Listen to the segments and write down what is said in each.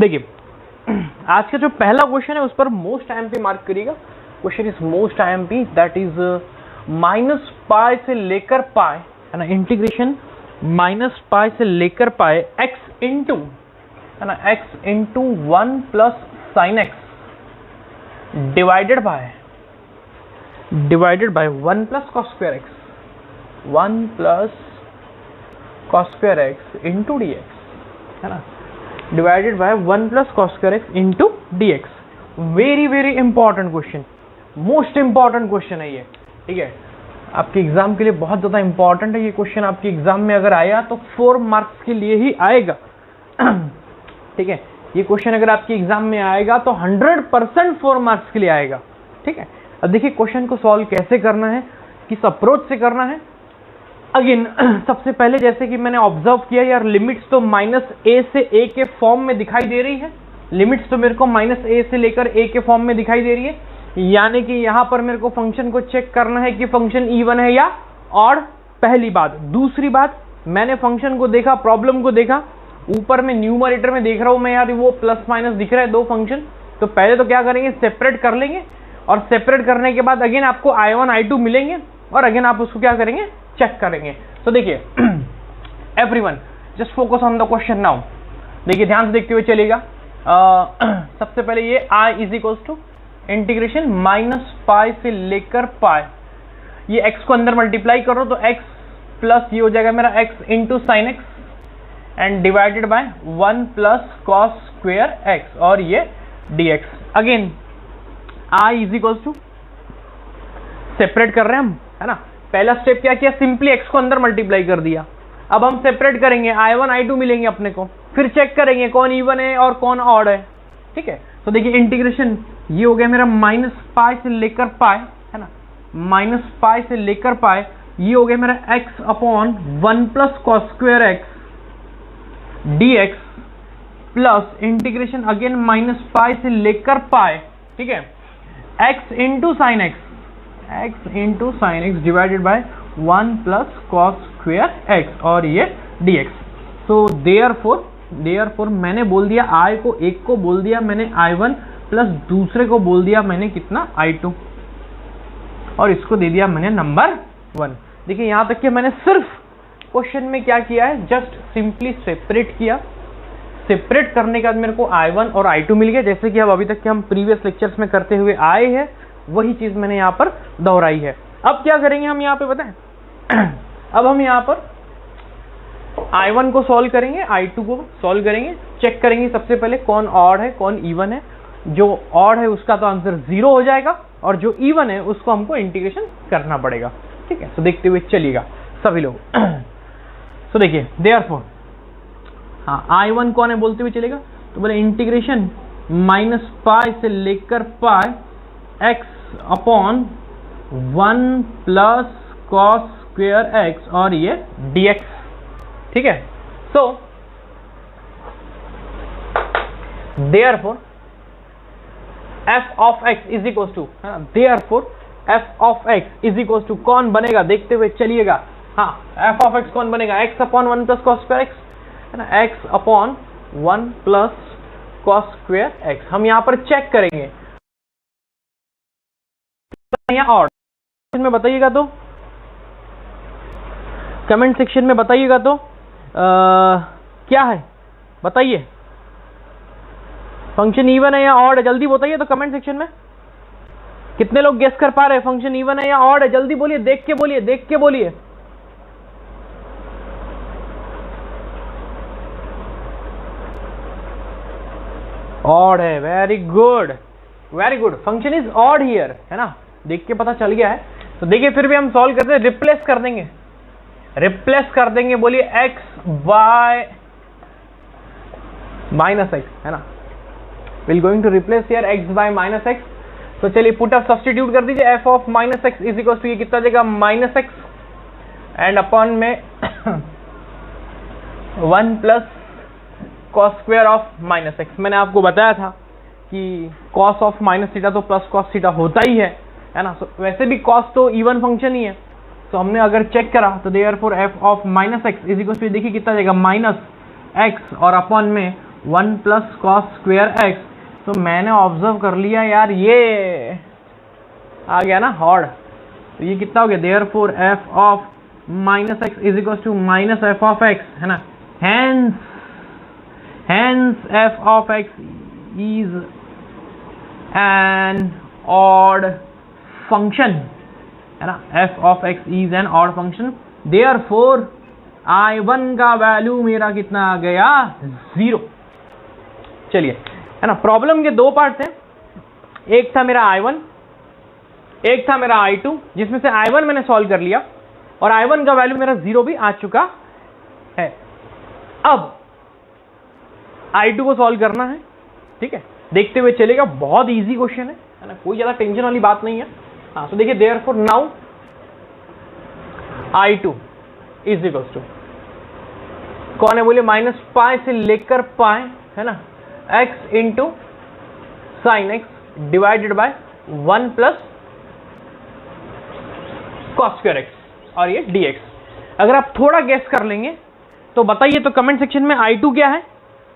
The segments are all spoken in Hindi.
देखिए आज का जो पहला क्वेश्चन है उस पर मोस्ट IMP मार्क करिएगा। Question is most IMP, that is minus pi से लेकर पाई, है ना, इंटीग्रेशन माइनस पाई से लेकर पाई एक्स इंटू, है ना, x into 1 plus sign x divided by 1 plus cos square x, 1 plus cos square x into d x, है ना, divided by 1 plus cos square x into d x. Very very important question, most important question है ये, ठीक है, आपके एग्जाम के लिए बहुत ज़्यादा इंपॉर्टेंट है ये क्वेश्चन। आपके एग्जाम में अगर आया तो 4 मार्क्स के लिए ही आएगा, ठीक है, ये क्वेश्चन अगर आपके एग्जाम में आएगा तो 100% 4 मार्क्स के लिए आएगा, ठीक है। अब देखिए क्वेश्चन को सॉल्व कैसे करना है, किस अप्रोच से करना है। अगेन सबसे पहले जैसे कि मैंने ऑब्जर्व किया यार, लिमिट्स तो -a से a के फॉर्म में दिखाई दे रही है, लिमिट्स तो मेरे को -a से लेकर a के फॉर्म में दिखाई दे रही है, यानी कि यहां पर मेरे को फंक्शन को चेक करना है कि फंक्शन इवन है या ऑड, पहली बात। दूसरी बात, मैंने फंक्शन को देखा, प्रॉब्लम को देखा, ऊपर में न्यूमरेटर में देख रहा हूं मैं यार वो प्लस माइनस दिख रहा है दो फंक्शन, तो पहले तो क्या करेंगे, सेपरेट कर लेंगे, और सेपरेट करने के बाद अगेन आपको I1 I2 मिलेंगे, और अगेन आप उसको क्या करेंगे, चेक करेंगे। तो देखिए everyone just focus on the question now, देखिए ध्यान से देखते हुए चलिएगा। सबसे पहले ये I is equal to integration minus pi से लेकर पाई, ये x को अंदर मल्टीप्लाई करो तो x प्लस ये हो जाएगा मेरा x into sine x and divided by 1 plus cos square x, और ये dx। Again I is equal to separate कर रहे हैं हम, है ना, पहला स्टेप क्या किया, सिंपली x को अंदर मल्टीप्लाई कर दिया। अब हम सेपरेट करेंगे, I1 I2 मिलेंगे अपने को, फिर चेक करेंगे कौन इवन है और कौन ऑड है, ठीक है। तो देखिए इंटीग्रेशन ये हो गया मेरा माइनस पाई से लेकर पाई, है ना, माइनस पाई से लेकर पाई, ये हो गया मेरा x upon 1 plus cos square x dx plus integration again minus pi से लेकर पाई, ठीक है, x into sine x, x into sine x divided by 1 plus cos square x, और ये dx। सो देयरफॉर मैंने बोल दिया I को, एक को बोल दिया मैंने I1 प्लस दूसरे को बोल दिया मैंने कितना I2, और इसको दे दिया मैंने नंबर 1। देखिए यहां तक कि मैंने सिर्फ क्वेश्चन में क्या किया है, जस्ट सिंपली सेपरेट किया, सेपरेट करने के बाद मेरे को I1 और I2 मिल गया, जैसे कि अब अभी तक के हम प्रीवियस लेक्चर्स में करते हुए आए हैं, वही चीज मैंने यहाँ पर दोहराई है। अब क्या करेंगे हम यहाँ पे बताएं, अब हम यहाँ पर I1 को सॉल्व करेंगे, I2 को सॉल्व करेंगे, चेक करेंगे सबसे पहले कौन ऑड है कौन इवन है। जो ऑड है उसका तो आंसर 0 हो जाएगा, और जो इवन है उसको हमको इंटीग्रेशन करना पड़ेगा, ठीक है। तो देखते हुए चलिएगा सभी लोग। तो देखिए देयरफॉर, हाँ I1 कौन है बोलते हुए चलेगा, तो बोले इंटीग्रेशन माइनस पाई से लेकर pi x upon 1 plus cos square x, और ये dx, ठीक है। So therefore f of x is equal to, therefore f of x is equal to कौन बनेगा, देखते हुए चलिएगा। हाँ f ऑफ x कौन बनेगा, x upon 1 plus cos square x, है ना, x upon 1 plus cos square x. हम यहाँ पर चेक करेंगे और में बताइएगा, तो कमेंट सेक्शन में बताइएगा, तो क्या है बताइए, फंक्शन इवन है या ऑड है, जल्दी बताइए तो कमेंट सेक्शन में। कितने लोग गेस कर पा रहे हैं फंक्शन इवन है या ऑड है, जल्दी बोलिए, देख के बोलिए, देख के बोलिए। ऑड है, very good very good, function is odd here, है ना, देख के पता चल गया है। तो देखिए फिर भी हम सॉल्व करते हैं, रिप्लेस कर देंगे, रिप्लेस कर देंगे, बोलिए x बाय माइनस एक्स, है ना, will going to replace here x by minus x. तो चलिए पुट अप सब्स्टिट्यूट कर दीजिए, f of minus x is equal to ये कितना देगा माइनस एक्स एंड अपॉन में 1 plus cos square of minus x. मैंने आपको बताया था कि कॉस ऑफ माइनस थीटा तो प्लस कॉस थीटा होता ही है ना, वैसे भी कॉस तो इवन फंक्शन ही है, तो हमने अगर चेक करा तो therefore f of minus x is equal to देखिए कितना जाएगा माइनस एक्स और अपॉन में 1 प्लस कॉस स्क्वेयर एक्स। तो मैंने ऑब्जर्व कर लिया यार, ये आ गया ना हॉड, तो ये कितना हो गया, therefore F of minus x is equal to minus F of x, है ना। Hence F of x is an odd function, है ना। F of x is an odd function, therefore I1 का वैल्यू मेरा कितना आ गया, 0। चलिए, है ना। प्रॉब्लम के दो पार्ट थे, एक था मेरा I1, एक था मेरा I2, जिसमें से I1 मैंने सॉल्व कर लिया और I1 का वैल्यू मेरा 0 भी आ चुका है। अब I2 को सॉल्व करना है, ठीक है, देखते हुए चलेगा। बहुत इजी क्वेश्चन है ना, कोई ज्यादा टेंशन वाली बात नहीं है। हाँ, तो देखिए, therefore now I2 is equal to, कौन है बोलिए, माइनस पाई से लेकर पाई, है ना, x into sine x divided by 1 plus cos square x और ये dx। अगर आप थोड़ा गेस कर लेंगे तो बताइए तो कमेंट सेक्शन में, I2 क्या है,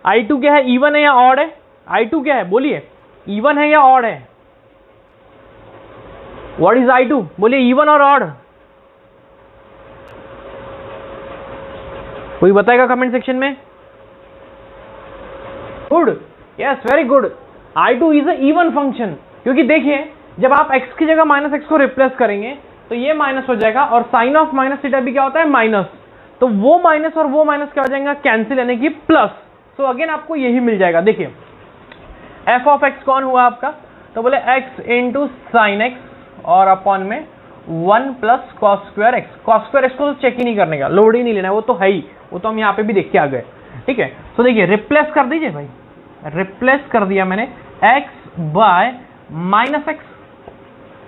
I2 क्या है, इवन है या ऑड है, I2 क्या है बोलिए, इवन है या ऑड है, व्हाट इज I2 बोलिए, इवन और ऑड, कोई बताएगा कमेंट सेक्शन में। Good, yes, very good. I2 is a even function, क्योंकि देखिए जब आप x की जगह माइनस एक्स को रिप्लेस करेंगे तो ये माइनस हो जाएगा, और साइन ऑफ माइनस थीटा भी क्या होता है, माइनस, तो वो माइनस और वो माइनस क्या हो जाएगा, कैंसिल, यानी कि प्लस। सो अगेन आपको यही मिल जाएगा। देखिए एफ ऑफ एक्स कौन हुआ आपका, तो बोले x इंटू साइन एक्स और अपॉन में 1 plus cos square x. Cos square x को तो चेक ही नहीं करने का, लोड ही नहीं लेना है, वो तो है ही, वो तो हम यहाँ पे भी देख के आ गए, ठीक है। तो देखिए रिप्लेस कर दीजिए भाई, रिप्लेस कर दिया मैंने x बाय माइनस एक्स,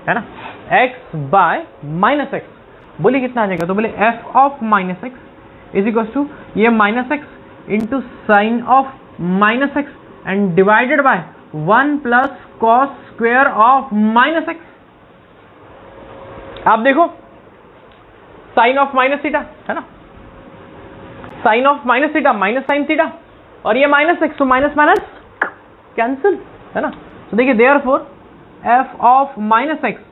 है ना, x बाय माइनस एक्स, बोलिए कितना आ जाएगा, तो बोले f of minus x is equal to ये minus x into sine of minus x and divided by 1 plus cos square of minus x. आप देखो साइन ऑफ माइनस थीटा, है ना, sine of minus theta minus sine theta, और ये माइनस एक्स, तो माइनस माइनस कैंसिल, है ना। तो देखिए therefore F of minus x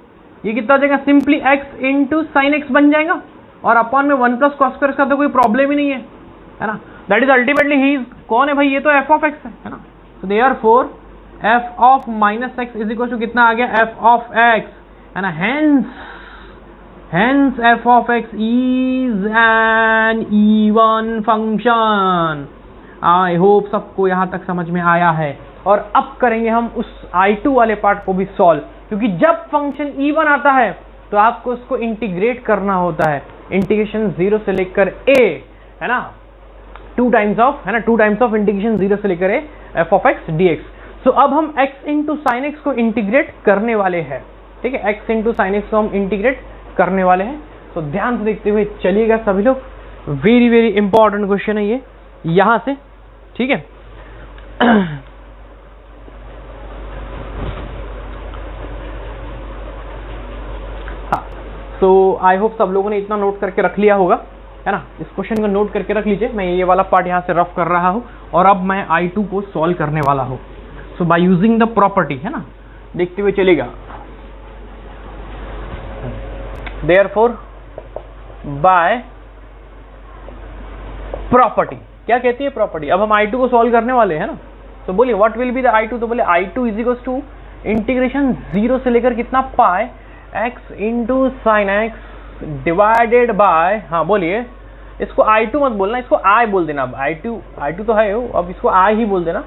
ये कितना हो जाएगा, simply x into sine x बन जाएगा, और अपॉन में 1 प्लस कॉस स्क्वायर का तो कोई प्रॉब्लम ही नहीं है ना। That is ultimately he is, कौन है भाई, ये तो एफ ऑफ एक्स है ना। तो therefore F of minus x is equal to कितना आ गया, एफ ऑफ एक्स, है ना। Hence F of x is an even function. I hope सबको यहां तक समझ में आया है। और अब करेंगे हम उस I2 वाले पार्ट को भी सॉल्व, क्योंकि जब फंक्शन इवन आता है तो आपको उसको इंटीग्रेट करना होता है, इंटीग्रेशन 0 से लेकर a, है ना, 2 टाइम्स ऑफ, है ना, 2 टाइम्स ऑफ इंटीग्रेशन 0 से लेकर a F of x dx। सो अब हम x इंटू साइन एक्स को इंटीग्रेट करने वाले हैं, ठीक है, x इंटू साइन एक्स को हम इंटीग्रेट करने वाले हैं। तो ध्यान से देखते हुए चलिएगा सभी लोग, वेरी वेरी इंपॉर्टेंट क्वेश्चन है ये, यहां से, ठीक है। तो आई होप सब लोगों ने इतना नोट करके रख लिया होगा, है ना। इस क्वेश्चन को नोट करके रख लीजिए, मैं ये वाला पार्ट यहाँ से रफ कर रहा हूँ, और अब मैं I2 को सॉल्व करने वाला हूँ। सो बाय यूजिंग द प्रॉपर्टी, है ना, देखते हुए चलेगा। देयरफॉर बाय प्रॉपर्टी, क्या कहती है प्रॉपर्टी, अब हम I2 को सॉल्व करने वाले हैं ना। तो बोलिए what will be the I2, तो बोले I2 is equal to integration 0 से लेकर कितना पाई x into sine x divided bye, हाँ बोलिए, इसको I2 मत बोलना, इसको I बोल देना। अब I2 तो है, अब इसको I ही बोल देना।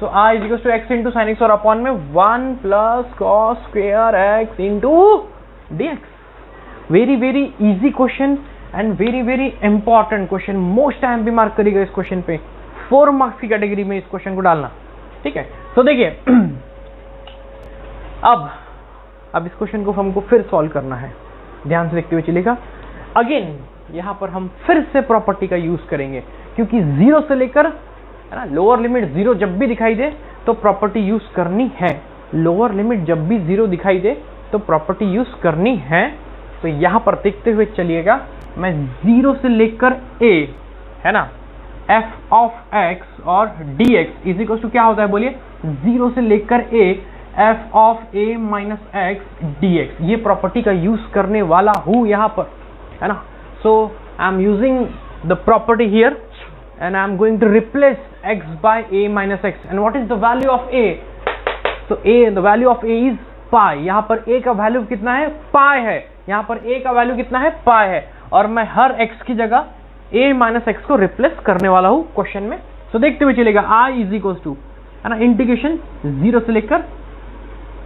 So I is equal to x into sine x और अपॉन में 1 plus cos square x into dx। Very very easy question and very very important question, most time भी मार्क करिएगा इस क्वेश्चन पे, 4 मार्क्स की कैटेगरी में इस क्वेश्चन को डालना, ठीक है। तो देखिए अब इस क्वेश्चन को हमको फिर सॉल्व करना है, ध्यान से देखते हुए चलिएगा। अगेन यहाँ पर हम फिर से प्रॉपर्टी का यूज करेंगे, क्योंकि 0 से लेकर, है ना, लोअर लिमिट 0 जब भी दिखाई दे तो प्रॉपर्टी यूज करनी है, लोअर लिमिट जब भी 0 दिखाई दे तो प्रॉपर्टी यूज करनी है। तो यहाँ पर देखते हुए चलिएगा, मैं 0 से लेकर a, है ना, एफ ऑफ एक्स और d x is equal to क्या होता है बोलिए, 0 से लेकर a f of a minus x d x. ये प्रॉपर्टी का यूज करने वाला हूं यहां पर, है ना। So I am using the property here and I am going to replace x by a minus x, and what is the value of a? So the value of a is pi। यहाँ पर a का वैल्यू कितना है, pi है। यहाँ पर a का वैल्यू कितना है, pi है, और मैं हर x की जगह a माइनस एक्स को रिप्लेस करने वाला हूँ क्वेश्चन में। तो देखते हुए चलेगा i इज इक्वल टू, है ना, इंटीग्रेशन 0 से लेकर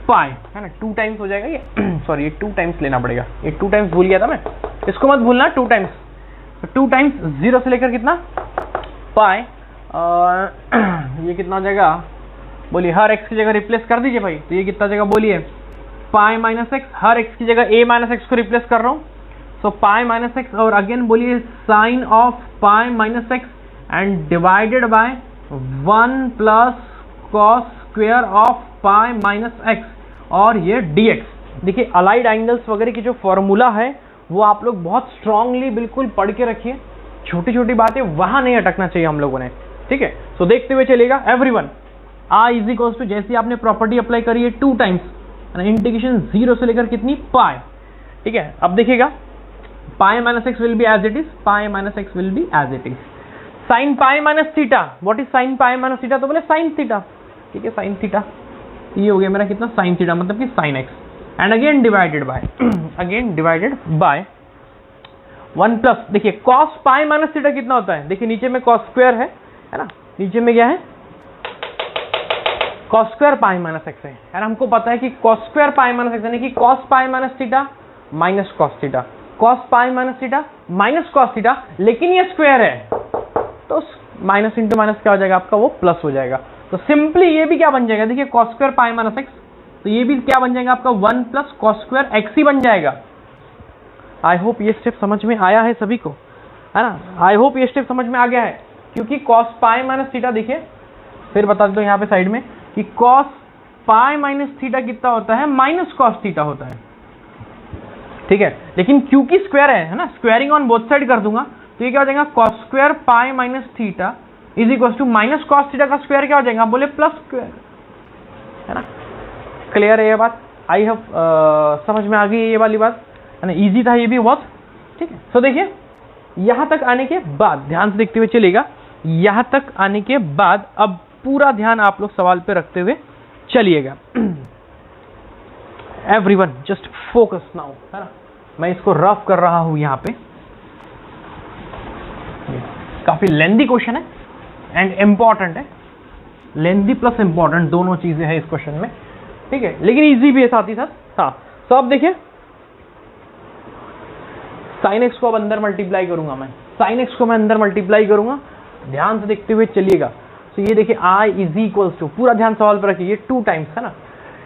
pi, है ना, 2 टाइम्स हो जाएगा ये सॉरी ये 2 टाइम्स लेना पड़ेगा, ये 2 टाइम्स भूल गया था मैं, इसको मत भूलना 2 टाइम्स। तो 2 टाइम्स 0 से लेकर कितना पाई, ये कितना हो जाएगा बोलिए, हर x की जगह रिप्लेस कर दीजिए भाई। तो ये कितना जगह बोलिए, पाई माइनस एक्स, हर x की जगह a माइनस एक्स को रिप्लेस कर रहा हूँ। सो पाई माइनस एक्स, और अगेन बोलिए sine of pi minus x and divided by 1 plus cos square of pi minus x, और ये dx। देखिए अलाइड एंगल्स वगैरह की जो फॉर्मूला है वो आप लोग बहुत स्ट्रांगली बिल्कुल पढ़ के रखिए, छोटी छोटी बातें वहां नहीं अटकना चाहिए हम लोगों ने, ठीक है। सो देखते हुए चलेगा everyone, i is equal to, जैसे आपने प्रॉपर्टी अप्लाई करी है 2 टाइम्स, इंटीग्रेशन 0 से लेकर कितनी पाई, ठीक है। अब देखिएगा pi minus x will be as it is, pi minus x will be as it is, sine pi minus theta, what is sine pi minus theta, तो बोले साइन थीटा, ठीक है, साइन थीटा, ये हो गया मेरा कितना, साइन थीटा, मतलब कि sign x, and again divided by 1 plus, देखिए कॉस पाई माइनस थीटा कितना होता है, देखिए नीचे में कॉस स्क्वायर है ना, नीचे में क्या है, cos square pi minus x है, और हमको पता है कि cos square pi minus x यानी कि cos pi minus theta minus cos theta, cos pi minus theta minus cos theta, लेकिन ये स्क्वायर है तो माइनस इंटू माइनस क्या हो जाएगा आपका, वो प्लस हो जाएगा। तो सिंपली ये भी क्या बन जाएगा, देखिए cos square pi minus x, तो ये भी क्या बन जाएगा आपका 1 प्लस कॉस स्क्वायर एक्स ही बन जाएगा। आई होप ये स्टेप समझ में आया है सभी को, है ना, आई होप ये स्टेप समझ में आ गया है, क्योंकि कॉस पाई माइनस थीटा, देखिए फिर बता दो यहाँ पे साइड में कि कॉस पाई माइनस थीटा कितना होता है, माइनस कॉस थीटा होता है, ठीक है। लेकिन क्योंकि स्क्वायर है ना, स्क्वायरिंग ऑन बोथ साइड कर दूंगा, तो ये क्या हो जाएगा, cos square pi minus theta is equal to minus cos theta का स्क्वायर क्या हो जाएगा, बोले प्लस स्क्वायर, है ना। क्लियर है ये बात, आई होप समझ में आ गई ये वाली बात, है ना, इजी था ये भी बहुत, ठीक है। सो देखिए यहां तक आने के बाद ध्यान से देखते हुए चलेगा, यहां तक आने के बाद अब पूरा ध्यान आप लोग सवाल पे रखते हुए चलिएगा। एवरीवन जस्ट फोकस नाउ, है ना, मैं इसको रफ कर रहा हूं यहां पे, काफी लेंदी क्वेश्चन है एंड इंपॉर्टेंट है, लेंदी प्लस इंपॉर्टेंट दोनों चीजें हैं इस क्वेश्चन में, ठीक है, लेकिन इजी भी है साथ ही साथ। हाँ, तो अब देखिए साइन एक्स को अब अंदर मल्टीप्लाई करूंगा मैं, साइन एक्स को मैं अंदर मल्टीप्लाई करूंगा, ध्यान से देखते हुए चलिएगा। तो ये देखिए i इज इक्वल्स टू, पूरा ध्यान सवाल पर रखिए, ये 2 टाइम्स है ना,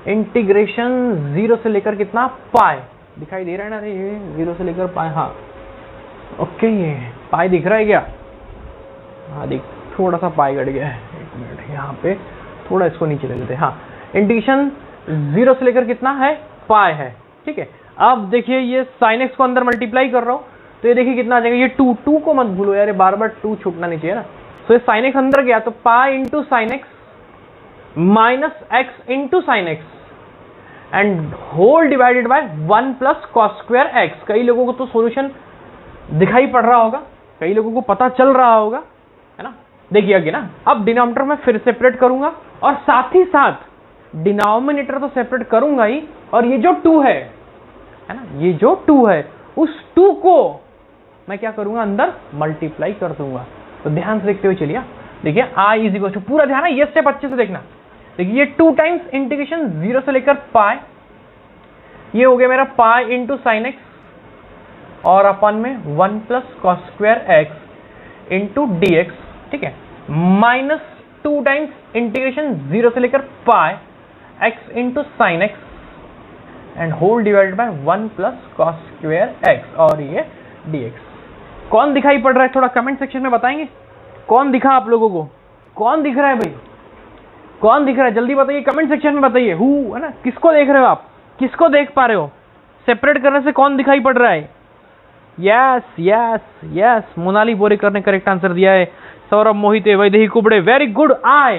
इंटीग्रेशन 0 से लेकर कितना पाई, दिखाई दे रहा है ना, ये 0 से लेकर पाई, हाँ ओके, ये पाई दिख रहा है क्या, हाँ देख थोड़ा सा पाई घट गया है, 1 मिनट यहाँ पे थोड़ा इसको नीचे ले लेते हैं। हाँ, इंटीग्रेशन 0 से लेकर कितना है, पाई है, ठीक है। अब देखिए ये साइन एक्स को अंदर मल्टीप्लाई कर रहा हूँ, तो ये देखिए कितना आ जाएगा, ये 2 को मत भूलो यार, बार बार 2 छूटना नहीं चाहिए ना। सो ये साइन एक्स अंदर गया, तो pi into sine x minus x into sine x and whole divided by 1 plus cos square x. कई लोगों को तो सॉल्यूशन दिखाई पड़ रहा होगा, कई लोगों को पता चल रहा होगा, है ना। देखिए आगे ना, अब डिनोमिनेटर में फिर सेपरेट करूंगा और साथ ही साथ डिनोमिनेटर तो सेपरेट करूंगा ही, और ये जो 2 है ना, ये जो 2 है उस 2 को मैं क्या करूंगा, अंदर मल्टीप्लाई कर दूंगा। तो ध्यान से देखते हुए चलिए, देखिए i इज इक्वल टू, पूरा ध्यान है, ये स्टेप अच्छे से देखना। देखिए ये 2 टाइम्स इंटीग्रेशन 0 से लेकर पाई, ये हो गया मेरा पाई इंटू साइन एक्स और अपन में 1 plus cos square x into d x, ठीक है, माइनस 2 टाइम्स इंटीग्रेशन 0 से लेकर pi x into sine x and whole divided by 1 plus cos square x और ये dx। कौन दिखाई पड़ रहा है, थोड़ा कमेंट सेक्शन में बताएंगे, कौन दिखा आप लोगों को, कौन दिख रहा है भाई, कौन दिख रहा है, जल्दी बताइए, कमेंट सेक्शन में बताइए, हु, है ना, किसको देख रहे हो आप, किसको देख पा रहे हो, सेपरेट करने से कौन दिखाई पड़ रहा है। Yes yes yes, Monali Borekar ने करेक्ट आंसर दिया है, सौरभ मोहिते वैदेही कुबड़े, वेरी गुड। आई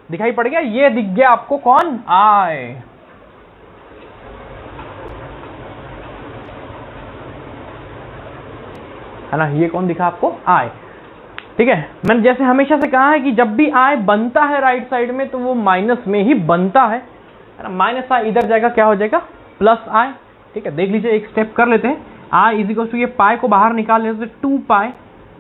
दिखाई पड़ गया, ये दिख गया आपको कौन, आई। है ना, ये कौन दिखा आपको, आई। ठीक है, मैंने जैसे हमेशा से कहा है कि जब भी आई बनता है राइट साइड में तो वो माइनस में ही बनता है ना। माइनस आई इधर जाएगा, क्या हो जाएगा, प्लस आई। ठीक है, देख लीजिए, एक स्टेप कर लेते हैं। आई इज इक्वल टू, ये पाई को बाहर निकाल लेते, 2 पाई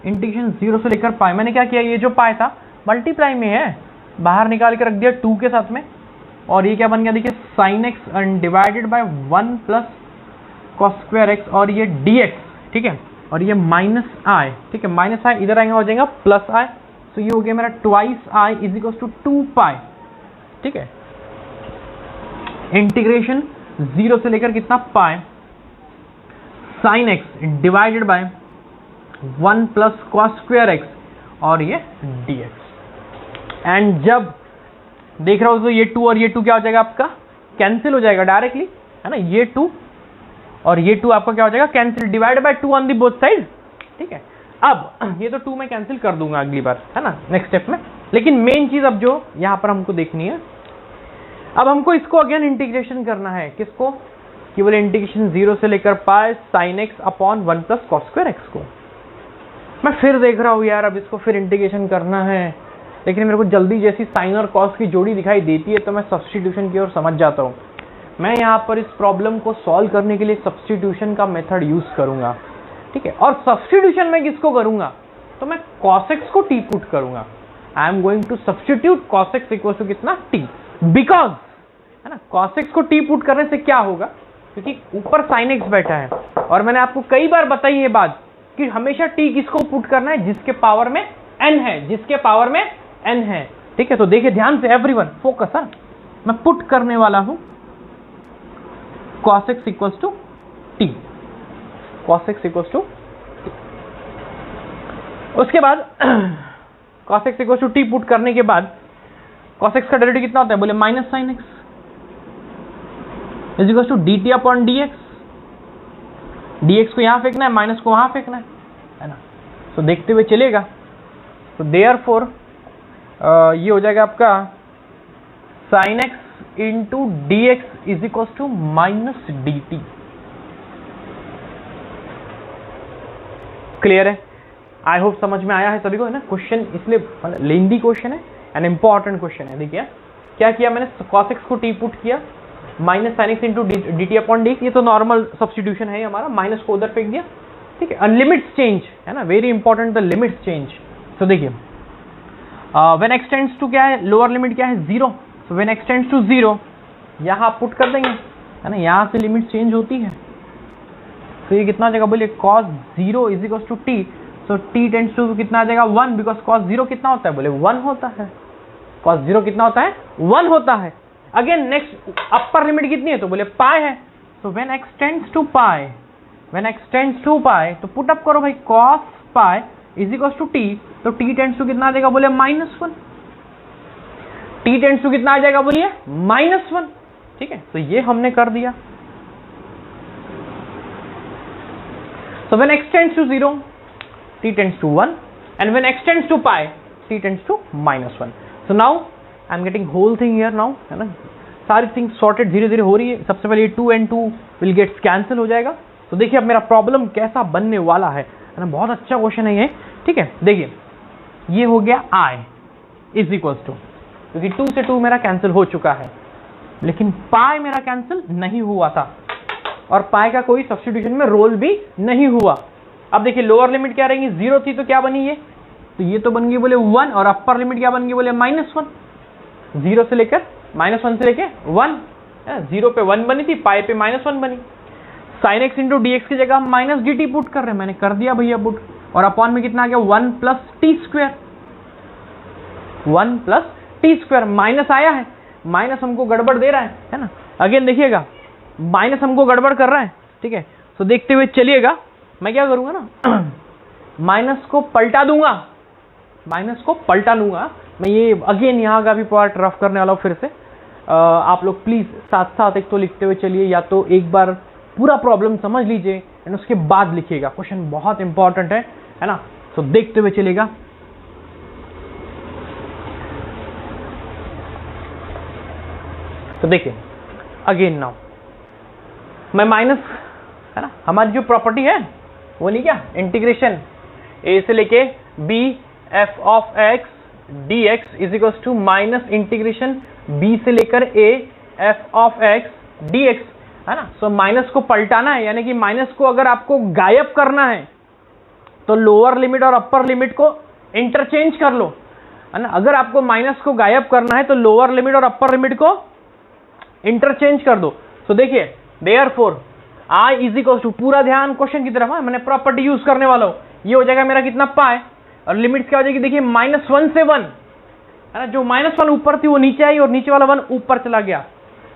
इंटीग्रेशन 0 से लेकर पाई। मैंने क्या किया, ये जो पाई था मल्टीप्लाई में है, बाहर निकाल के रख दिया 2 के साथ में, और ये क्या बन गया देखिए, sign x divided by 1 plus cos square x, और ये dx। ठीक है, और ये माइनस आई। ठीक है, माइनस आई इधर आएगा, हो जाएगा प्लस आई। तो ये हो गया मेरा twice I is equal to 2 pi. ठीक है, इंटीग्रेशन 0 से लेकर कितना, pi sine x divided by 1 plus cos square x, और ये dx। एंड जब देख रहा हो तो ये 2 और ये 2 क्या हो जाएगा आपका, कैंसिल हो जाएगा डायरेक्टली, है ना। ये 2 और ये 2 आपका क्या हो जाएगा, cancel, divide by 2 on the both side. ठीक है, अब ये तो 2 मैं कैंसिल कर दूंगा अगली बार, है ना, नेक्स्ट स्टेप में। लेकिन मेन चीज अब जो यहां पर हमको देखनी है, अब हमको इसको अगेन इंटीग्रेशन करना है, किसको, केवल इंटीग्रेशन 0 से लेकर पाई sine x upon 1 plus cos square x को। मैं फिर देख रहा हूं यार, अब इसको फिर इंटीग्रेशन करना है, लेकिन मेरे को जल्दी जैसी साइन और कॉस की जोड़ी दिखाई देती है तो मैं सब्स्टिट्यूशन की ओर समझ जाता हूं। मैं यहाँ पर इस प्रॉब्लम को सॉल्व करने के लिए सब्स्टिट्यूशन का मेथड यूज करूंगा। ठीक है, और सब्स्टिट्यूशन में किसको करूंगा, तो मैं cos x को t पुट करूंगा। I am going to substitute cos x equal to कितना, t, बिकॉज, है ना, cos x को t पुट करने से क्या होगा, क्योंकि ऊपर sin x बैठा है, और मैंने आपको कई बार बताई ये बात कि हमेशा t किसको पुट करना है, जिसके पावर में n है, जिसके पावर में n है। ठीक है, तो देखिए ध्यान से, एवरीवन फोकस। मैं पुट करने वाला हूं cos x equals to t, cos x equals to t। उसके बाद cos x equals to t put करने के बाद cos x का डेरिवेटिव कितना होता है, बोले minus sine x is equals to dt upon dx। dx को यहां फेंकना है, माइनस को वहां फेंकना है ना। तो देखते हुए चलेगा, तो देयरफॉर ये हो जाएगा आपका sine x into dx is equal to minus dt। Clear है, आई होप समझ में आया है सभी को, है ना। क्वेश्चन इसलिए लेंदी क्वेश्चन है एंड इंपॉर्टेंट क्वेश्चन है। देखिए क्या किया मैंने, cos x को t पुट किया, minus sine x into dt upon dx, ये तो नॉर्मल सब्स्टिट्यूशन है हमारा, माइनस को उधर फेंक दिया। ठीक है, लिमिट्स चेंज, है ना, very important, the limits change. तो देखिए व्हेन x टेंड्स टू क्या है, लोअर लिमिट क्या है, 0। So when x tends to 0 यहाँ आप पुट कर देंगे, है ना, यहाँ से लिमिट चेंज होती है। तो ये कितना आ जाएगा, बोलिए cos 0 is equal to t। So t tends to कितना आ जाएगा, 1, बिकॉज cos 0 कितना होता है, बोले 1 होता है। cos 0 कितना होता है, 1 होता है। अगेन नेक्स्ट अपर लिमिट कितनी है, तो बोले पाई है। So when x tends to pi, when x tends to pi, तो पुट अप करो भाई, cos pi is equal to t। तो t टेंड्स टू कितना आ जाएगा, बोले -1। t टेंड्स टू कितना आ जाएगा, बोलिए -1। ठीक है, तो ये हमने कर दिया। So when x tends to 0, t tends to 1, and when x tends to pi, t tends to -1. So now I'm getting whole thing here now, है ना, सारी थिंग सॉर्टेड धीरे धीरे हो रही है। सबसे पहले 2 and 2 will get कैंसिल हो जाएगा। तो देखिए अब मेरा प्रॉब्लम कैसा बनने वाला है ना, बहुत अच्छा क्वेश्चन है ये। ठीक है, देखिए ये हो गया i इज इक्वल टू, क्योंकि 2 से 2 मेरा कैंसिल हो चुका है, लेकिन पाई मेरा कैंसिल नहीं हुआ था, और पाई का कोई सब्स्टिट्यूशन में रोल भी नहीं हुआ। अब देखिए लोअर लिमिट क्या रहेगी, 0 थी तो क्या बनी ये, तो ये तो बन गई बोले 1, और अपर लिमिट क्या बन गई, बोले -1। 0 से लेकर -1 से लेकर 1, 0 पे 1 बनी थी, पाई पे -1 बनी। Sine x into d x की जगह हम माइनस डी टी पुट कर रहे हैं, मैंने कर दिया भैया पुट, और अपॉन में कितना आ गया, 1 plus t square, 1 plus t square. Minus आया है, माइनस हमको गड़बड़ दे रहा है ना। अगेन देखिएगा माइनस हमको गड़बड़ कर रहा है। ठीक है, तो देखते हुए चलिएगा, मैं क्या करूंगा ना, माइनस को पलटा दूंगा, माइनस को पलटा लूंगा मैं। ये अगेन यहाँ का भी पार्ट रफ करने वाला हूँ फिर से। आप लोग प्लीज साथ साथ एक तो लिखते हुए चलिए, या तो एक बार पूरा प्रॉब्लम समझ लीजिए एंड उसके बाद लिखिएगा, क्वेश्चन बहुत इंपॉर्टेंट है ना। तो देखते हुए चलेगा, तो देखिए अगेन नाउ मैं माइनस, है ना, हमारी जो प्रॉपर्टी है वो नहीं क्या, इंटीग्रेशन a से लेके b f of x dx is equal to minus integration b से लेकर a f of x dx, है ना। सो माइनस को पलटाना है, यानी कि माइनस को अगर आपको गायब करना है तो लोअर लिमिट और अपर लिमिट को इंटरचेंज कर लो, है ना। अगर आपको माइनस को गायब करना है तो लोअर लिमिट और अपर लिमिट को इंटरचेंज कर दो। सो देखिए therefore i is equal to, पूरा ध्यान क्वेश्चन की तरफ है, मैंने प्रॉपर्टी यूज करने वाला हूं, ये हो जाएगा मेरा कितना पाई, और लिमिट्स क्या हो जाएगी देखिए -1 से 1, है ना। जो -1 ऊपर थी वो नीचे आई और नीचे वाला 1 ऊपर चला गया,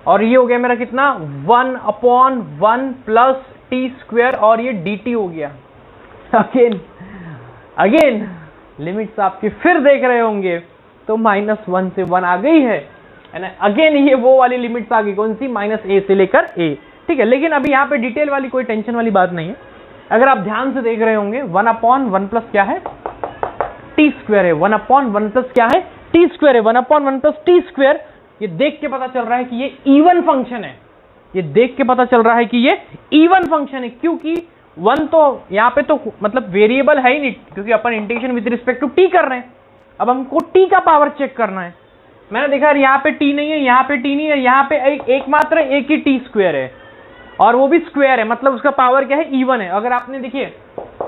और ये हो गया मेरा कितना 1/1 प्लस टी स्क्वायर, और ये dt हो गया। अगेन लिमिट्स आपके फिर देख रहे होंगे तो -1 से 1 आ गई है ना। अगेन ये वो वाली लिमिट्स आ गई, कौन सी, -a से लेकर a, ठीक है। लेकिन अभी यहाँ पे डिटेल वाली कोई टेंशन वाली बात नहीं है, अगर आप ध्यान से देख रहे होंगे 1/1 प्लस क्या है, टी स्क्वायर है, 1/1 प्लस क्या है, टी स्क्वायर है, 1/1 प्लस टी स्क्वायर। ये देख के पता चल रहा है कि ये इवन फंक्शन है, ये देख के पता चल रहा है कि ये इवन फंक्शन है, क्योंकि 1 तो यहाँ पे तो मतलब वेरिएबल है ही नहीं, क्योंकि अपन integration with respect to t कर रहे हैं। अब हमको टी का पावर चेक करना है, मैंने देखा यार यहाँ पे टी नहीं है, यहाँ पे टी नहीं है, यहाँ पे एकमात्र एक ही टी स्क्वायर है, और वो भी स्क्वायर है, मतलब उसका पावर क्या है, इवन है। अगर आपने देखिए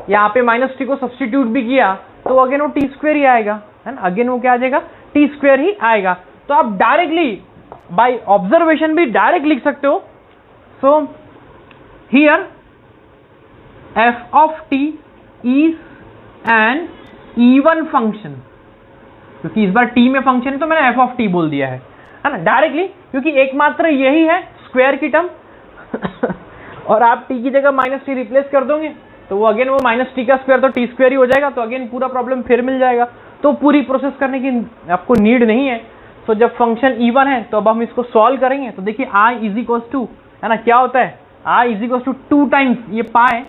यहाँ पे -t को सब्स्टिट्यूट भी किया तो अगेन वो टी स्क्वायर ही आएगा, है ना। अगेन वो क्या आ जाएगा, टी स्क्वायर ही आएगा। तो आप डायरेक्टली बाय ऑब्जर्वेशन भी डायरेक्ट लिख सकते हो। So here f of t is an even function, क्योंकि इस बार t में फंक्शन है तो मैंने f ऑफ t बोल दिया है ना, डायरेक्टली, क्योंकि एकमात्र यही है स्क्वायर की टर्म। और आप t की जगह -t रिप्लेस कर दोगे तो वो अगेन वो -t का स्क्वायर तो t स्क्वायर ही हो जाएगा, तो अगेन पूरा प्रॉब्लम फिर मिल जाएगा। तो पूरी प्रोसेस करने की आपको नीड नहीं है। तो जब फंक्शन इवन है तो अब हम इसको सॉल्व करेंगे। तो देखिए i इज इक्वल टू, है ना, क्या होता है, i is equal to 2 times ये पाए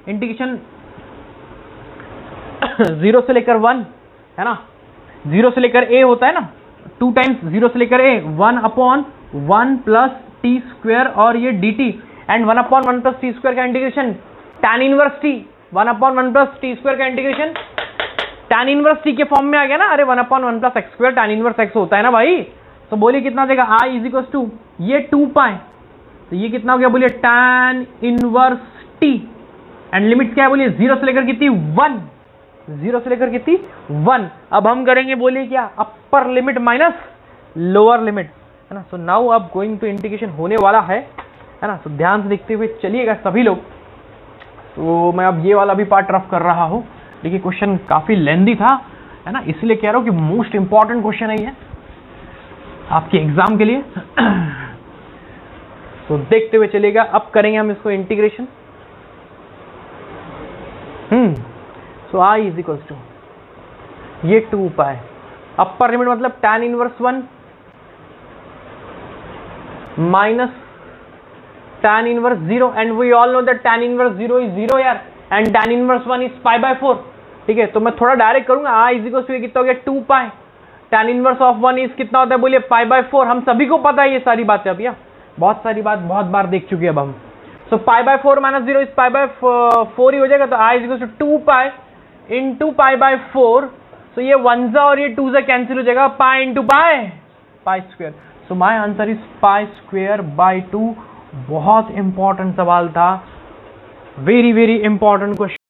इंटीग्रेशन 0 से लेकर 1, है ना, 0 से लेकर a होता है ना, 2 टाइम्स 0 से लेकर a, 1/1 प्लस टी स्क्वायर, और ये dt, and 1/1 plus t square का integration tan inverse t, 1/1 plus t square का इंटीग्रेशन tan इनवर्स t के फॉर्म में आ गया ना। अरे 1/1 plus x square tan inverse x होता है ना भाई। तो बोलिए कितना देगा, i इज इक्वल टू ये 2 पाए, तो ये कितना हो गया बोलिए tan inverse t, and limit क्या है बोलिए 0 से लेकर कितनी 1, 0 से लेकर कितनी 1। अब हम करेंगे बोलिए क्या, upper limit minus lower limit, है ना। सो नाउ अब गोइंग टू इंटीग्रेशन होने वाला है ना। तो ध्यान से देखते हुए चलिएगा सभी लोग। तो मैं अब ये वाला भी पार्ट रफ कर रहा हूँ, देखिए क्वेश्चन काफी लेंदी था, है ना, इसलिए कह रहा हूँ कि मोस्ट इंपॉर्टेंट क्वेश्चन है ये आपके एग्जाम के लिए। तो देखते हुए चलिएगा, अब करेंगे हम इसको integration. So i is equal to ये 2 पाए, अपर लिमिट मतलब tan inverse 1 minus tan inverse 0, and we all know that tan inverse 0 is 0 यार, एंड tan इनवर्स 1 इज π/4, ठीक है। तो मैं थोड़ा डायरेक्ट करूंगा, i इज इक्वल टू कितना हो गया 2 पाए, tan इनवर्स ऑफ 1 इज कितना होता है बोलिए π/4। हम सभी को पता है ये सारी बातें, अब यार बहुत सारी बात बहुत बार देख चुके हैं अब हम। सो π/4 माइनस 0 इज π/4 ही हो जाएगा, तो i is equal to 2 pi into π/4। सो ये 1 जा और ये 2 जा कैंसिल हो जाएगा, pi into pi square. So my answer is π²/2। बहुत इंपॉर्टेंट सवाल था, वेरी वेरी इंपॉर्टेंट क्वेश्चन।